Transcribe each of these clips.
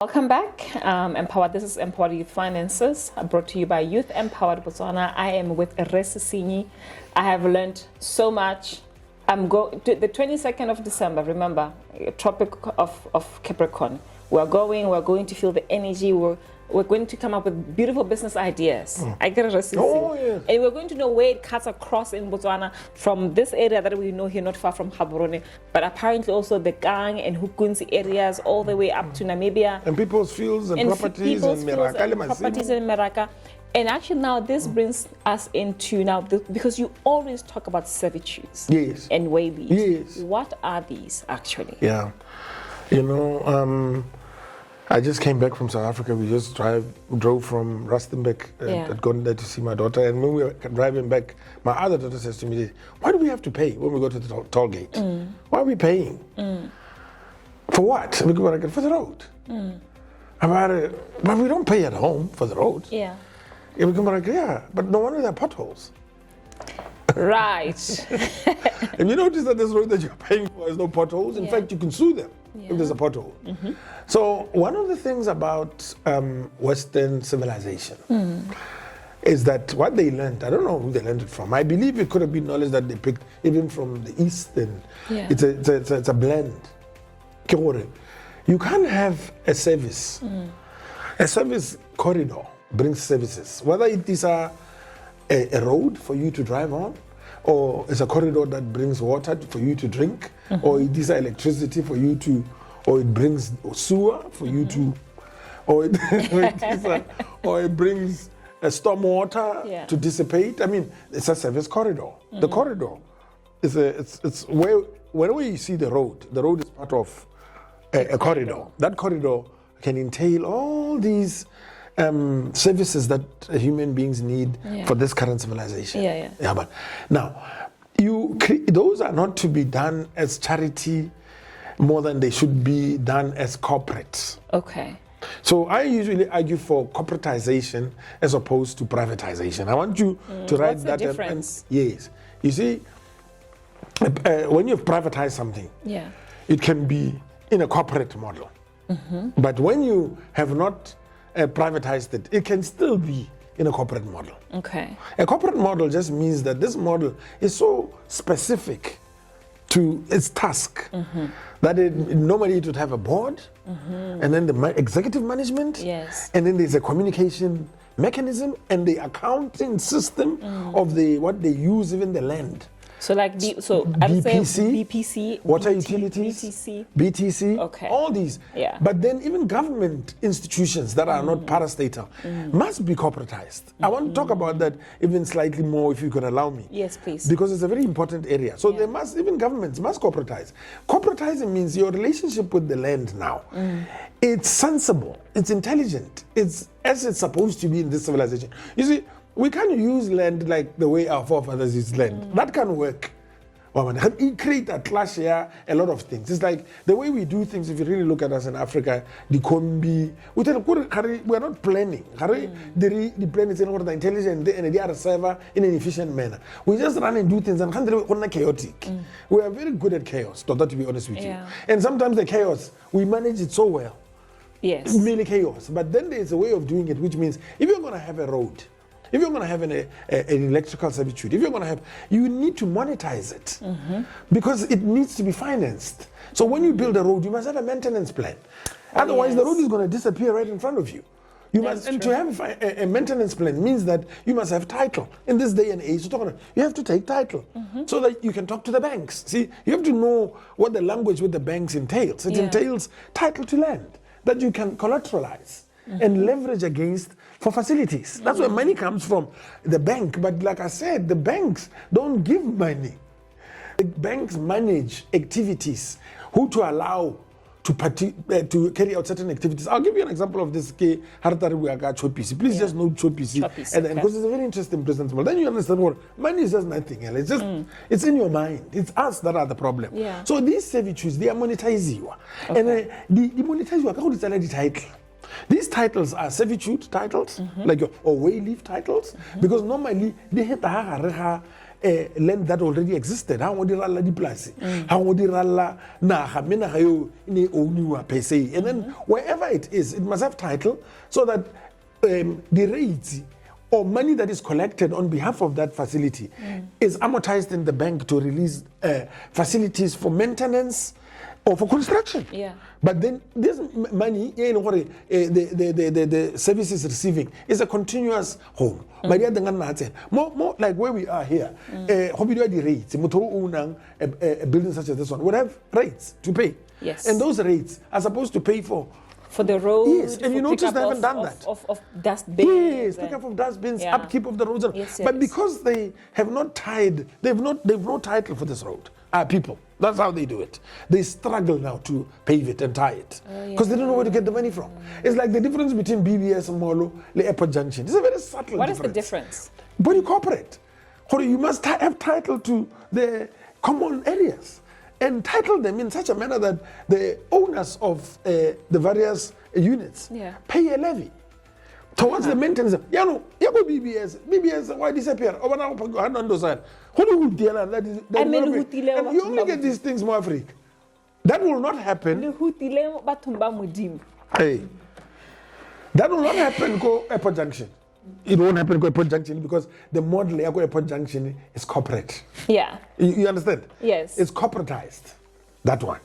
Welcome back, Empowered. This is Empowered Youth Finances, brought to you by Youth Empowered Botswana. I am with Sesinyi. I have learned so much. I'm going to the 22nd of December. Remember, Tropic of Capricorn. We're going to feel the energy. We're going to come up with beautiful business ideas. I get it. Oh, yeah. And we're going to know where it cuts across in Botswana from this area that we know here, not far from Gaborone, but apparently also the Gang and Hukunzi areas, all the way up to Namibia. And people's fields and properties and Meraka. And actually now this brings us into because you always talk about servitudes. Yes. And wayleaves. Yes. What are these actually? Yeah. You know, I just came back from South Africa. We just drove from Rustenburg. I'd gone there to see my daughter. And when we were driving back, my other daughter says to me, why do we have to pay when we go to the toll gate? Why are we paying? For what? For the road. But we don't pay at home for the road. Yeah. But no wonder there are potholes. Right. And you notice that this road that you're paying for has no potholes. In fact, you can sue them if there's a pothole. So one of the things about Western civilization is that what they learned, I don't know who they learned it from. I believe it could have been knowledge that they picked even from the East. And it's a blend. You can't have a service. A service corridor brings services, whether it is a road for you to drive on, or it's a corridor that brings water for you to drink, or it is electricity for you to, or it brings sewer for you to, or it brings a storm water to dissipate. I mean, it's a service corridor. The corridor is it's where whenever you see the road is part of a corridor. That corridor can entail all these services that human beings need for this current civilization. But now, those are not to be done as charity more than they should be done as corporate. Okay. So I usually argue for corporatization as opposed to privatization. I want you to write What's that. The difference? Yes. You see, when you've privatized something, it can be in a corporate model. But when you have not privatized it, it can still be in a corporate model. Okay. A corporate model just means that this model is so specific to its task that normally it would have a board and then the executive management, and then there's a communication mechanism and the accounting system of what they use, even the land. So like BPC, water utilities, BTC, all these. But then even government institutions that are not parastatal must be corporatized. I want to talk about that even slightly more if you could allow me. Yes, please. Because it's a very important area. So even governments must corporatize. Corporatizing means your relationship with the land now. It's sensible, it's intelligent, it's as it's supposed to be in this civilization. You see, we can't use land like the way our forefathers used land. That can't work. It creates a clash here, a lot of things. It's like the way we do things, if you really look at us in Africa, the combi, we're not planning. The plan is in order intelligent and they are a server in an efficient manner. We just run and do things and we're chaotic. We are very good at chaos, to be honest with you. And sometimes the chaos, we manage it so well. Yes. It's merely chaos. But then there's a way of doing it, which means if you're going to have a road, if you're going to have an electrical servitude, you need to monetize it because it needs to be financed. So when you build a road, you must have a maintenance plan. Otherwise, the road is going to disappear right in front of you. And to have a maintenance plan means that you must have title. In this day and age, you have to take title so that you can talk to the banks. See, you have to know what the language with the banks entails. It entails title to land that you can collateralize and leverage against for facilities. That's where money comes from, the bank. But like I said, the banks don't give money. The banks manage activities, who to allow to carry out certain activities. I'll give you an example of this. Please just know Chopisi. And then, because it's a very interesting business model. Then you understand what money is just nothing. It's just it's in your mind. It's us that are the problem. So these servitudes, they are monetizing. And the monetize the title. These titles are servitude titles, like or wayleave titles, because normally they hit land that already existed. How would ralla diplomacy? How would ralla naha menaga yo ni owniwa per se? And then wherever it is, it must have title so that the rates or money that is collected on behalf of that facility is amortized in the bank to release facilities for maintenance or for construction. Yeah. But then this money, the service is receiving is a continuous home. More like where we are here. The rates, a building such as this one would have rates to pay. Yes. And those rates are supposed to pay for the road. Yes, and you notice they haven't done that. Of dustbins. Yes, pick up of dustbins, upkeep of the roads. Yes, but because they have not tied, they've no title for this road. People. That's how they do it. They struggle now to pave it and tie it because they don't know where to get the money from. It's like the difference between BBS and Molo, the airport junction. It's a very subtle What difference. is the difference? When you cooperate, you must have title to the common areas and title them in such a manner that the owners of the various units pay a levy towards the maintenance. You know BBS, why disappear? And you only get these things more free. That will not happen. Hey, that will not happen go Airport Junction. It won't happen go Airport Junction because the model go Airport Junction is corporate. Yeah. You understand? Yes. It's corporatized. That one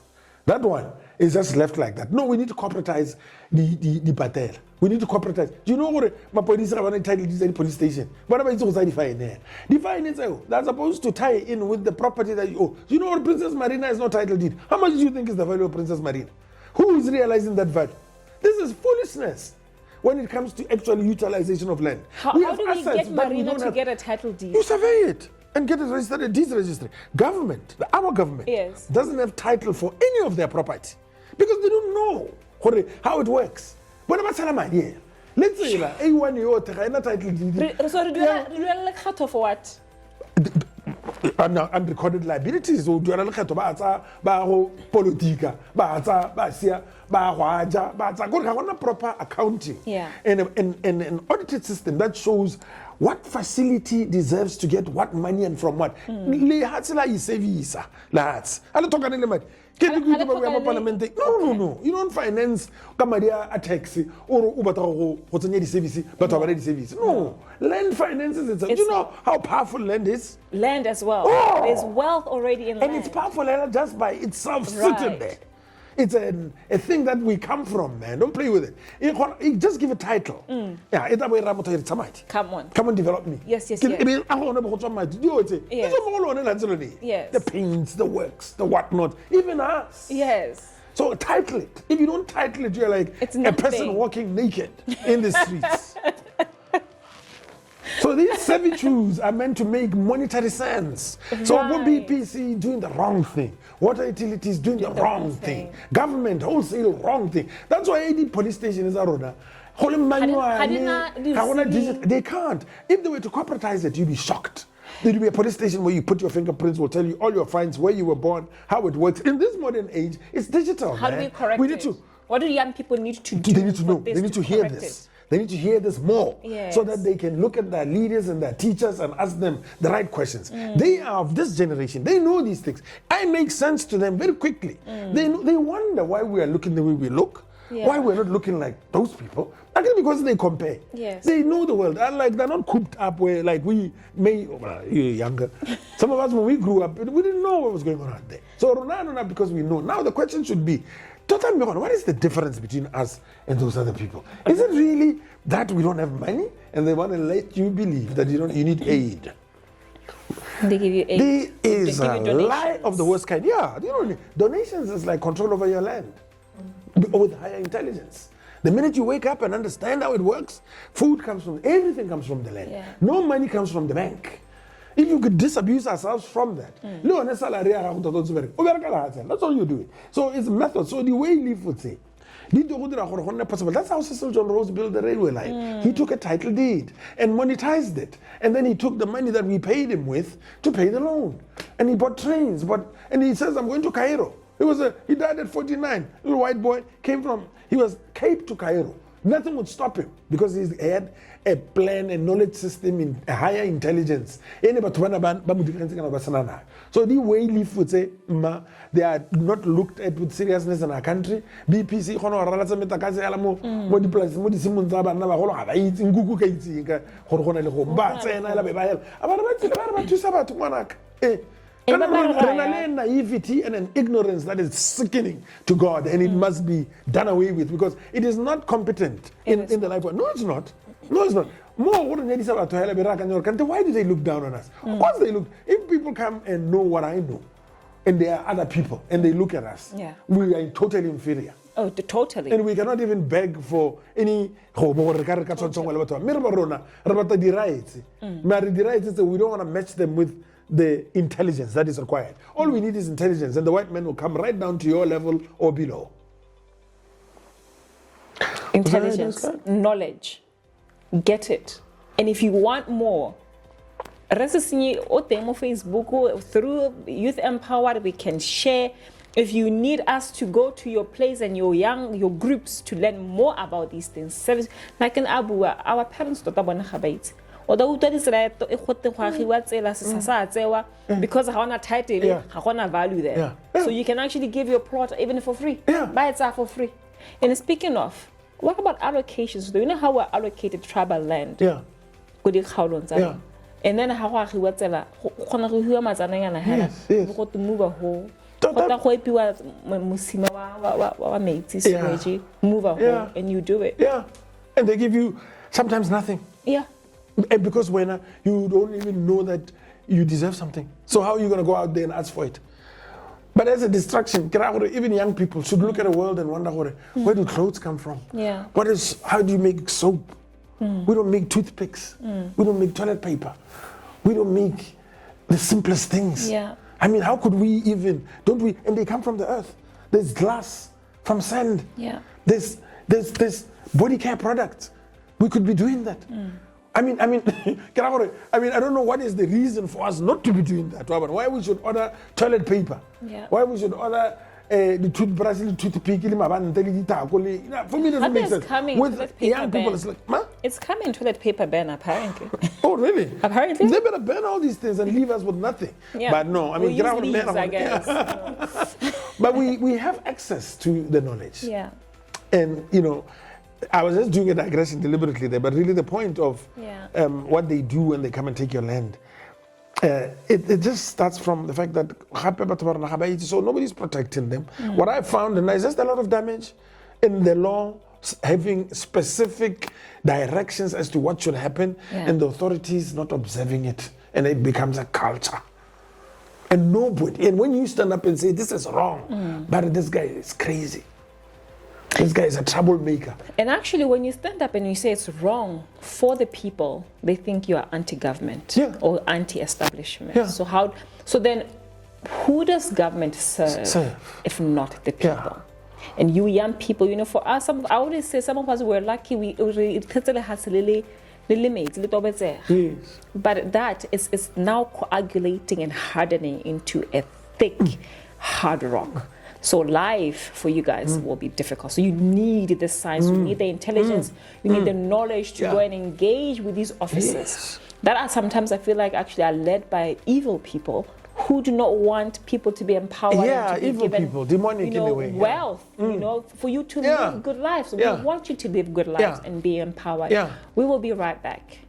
is just left like that. No, we need to corporatize the patel. We need to corporatize. Do you know what my police are going to title this police station? What about it's define there? Define it. That's supposed to tie in with the property that you owe. Do you know what Princess Marina is not title deed? How much do you think is the value of Princess Marina? Who is realizing that value? This is foolishness when it comes to actual utilization of land. How do we get Marina to get a title deed? You survey it and get it registered at deeds registry. Government, our government, doesn't have title for any of their property because they don't know how it works. When I'm telling you, let's say A1 year title deed. So do you cut off what? Unrecorded liabilities. So do you look at politica, proper accounting and an audited system that shows what facility deserves to get what money and from what. No, you don't finance a taxi or service, but already service. No, land finances itself. Do you know how powerful land is? Land as well. There's wealth already in land. And it's powerful just by itself sitting there. It's a thing that we come from, man. Don't play with it. Just give a title. Yeah, Come on, develop me. Yes. Yes. Yes. The paints, the works, the whatnot, even us. Yes. So title it. If you don't title it, you're like a person walking naked in the streets. So these servitudes are meant to make monetary sense. So what BPC doing the wrong thing, water utilities doing the wrong thing, government wholesale wrong thing. That's why any police station is around. They can't. If they were to corporatize it, you'd be shocked. There will be a police station where you put your fingerprints, will tell you all your fines, where you were born, how it works. In this modern age, it's digital. How do we correct it? What do young people need to do? They need to know. They need to hear this. They need to hear this more so that they can look at their leaders and their teachers and ask them the right questions. They are of this generation. They know these things. I make sense to them very quickly. They wonder why we are looking the way we look, why we're not looking like those people. Again, because they compare. Yes. They know the world. They're not cooped up where like we may, you're younger. Some of us, when we grew up, we didn't know what was going on out there. So not because we know. Now the question should be, what is the difference between us and those other people? Is it really that we don't have money and they want to let you believe that you need aid? They give you aid. There is a lie of the worst kind. Yeah, donations is like control over your land with higher intelligence. The minute you wake up and understand how it works, everything comes from the land. Yeah. No money comes from the bank. If you could disabuse ourselves from that, that's all you do. So it's a method. So the wayleaves would say, that's how Cecil John Rose built the railway line. He took a title deed and monetized it. And then he took the money that we paid him with to pay the loan. And he bought trains. And he says, I'm going to Cairo. He died at 49. Little white boy he was Cape to Cairo. Nothing would stop him because he had a plan, a knowledge system, in a higher intelligence. So the wayleaves would say, they are not looked at with seriousness in our country. BPC, naivety and an ignorance that is sickening to God, and it must be done away with because it is not competent in the life. No, it's not. No, it's not. Why do they look down on us? Of course they look. If people come and know what I know, and there are other people, and they look at us, we are totally inferior. Oh, totally. And we cannot even beg for any the rights. We don't want to match them with the intelligence that is required. All we need is intelligence, and the white man will come right down to your level or below. Intelligence, knowledge, get it. And if you want more, Sesinyi or Facebook, through Youth Empowered, we can share. If you need us to go to your place and your groups to learn more about these things, like in Abu, our parents don't have although that is right, because I want a title, I want a value there. So you can actually give your plot even for free. Buy it for free. And speaking of, what about allocations? Do you know how we allocated tribal land? And then how we move a whole. Move a whole, and you do it. And they give you sometimes nothing. And because when you don't even know that you deserve something. So how are you going to go out there and ask for it? But as a distraction, even young people should look at the world and wonder, where do clothes come from? How do you make soap? We don't make toothpicks. We don't make toilet paper. We don't make the simplest things. I mean, how could we even, don't we? And they come from the earth. There's glass from sand. There's body care products. We could be doing that. I mean, I don't know what is the reason for us not to be doing that. Why we should order toilet paper? Why we should order the toothbrush, the toothpick? For me, it doesn't make sense. With young people, it's like, it's coming toilet paper ban apparently. Oh, really? Apparently. They better ban all these things and leave us with nothing. But no, I mean, we'll use leaves, I guess. But we have access to the knowledge. And I was just doing a digression deliberately there, but really the point of what they do when they come and take your land, it just starts from the fact that so nobody's protecting them. What I found, and there's just a lot of damage in the law having specific directions as to what should happen, and the authorities not observing it, and it becomes a culture. And when you stand up and say this is wrong, but this guy is crazy. This guy is a troublemaker. And actually, when you stand up and you say it's wrong for the people, they think you are anti-government or anti-establishment. So then, who does government serve if not the people? And you young people, for us, I always say some of us were lucky. But that is now coagulating and hardening into a thick, hard rock. So life for you guys will be difficult. So you need the science, you need the intelligence, you need the knowledge to go and engage with these officers that are sometimes, I feel like, actually are led by evil people who do not want people to be empowered. And to be evil given, people, demonic in a way. Wealth, for you to live good lives. So we want you to live good lives and be empowered. We will be right back.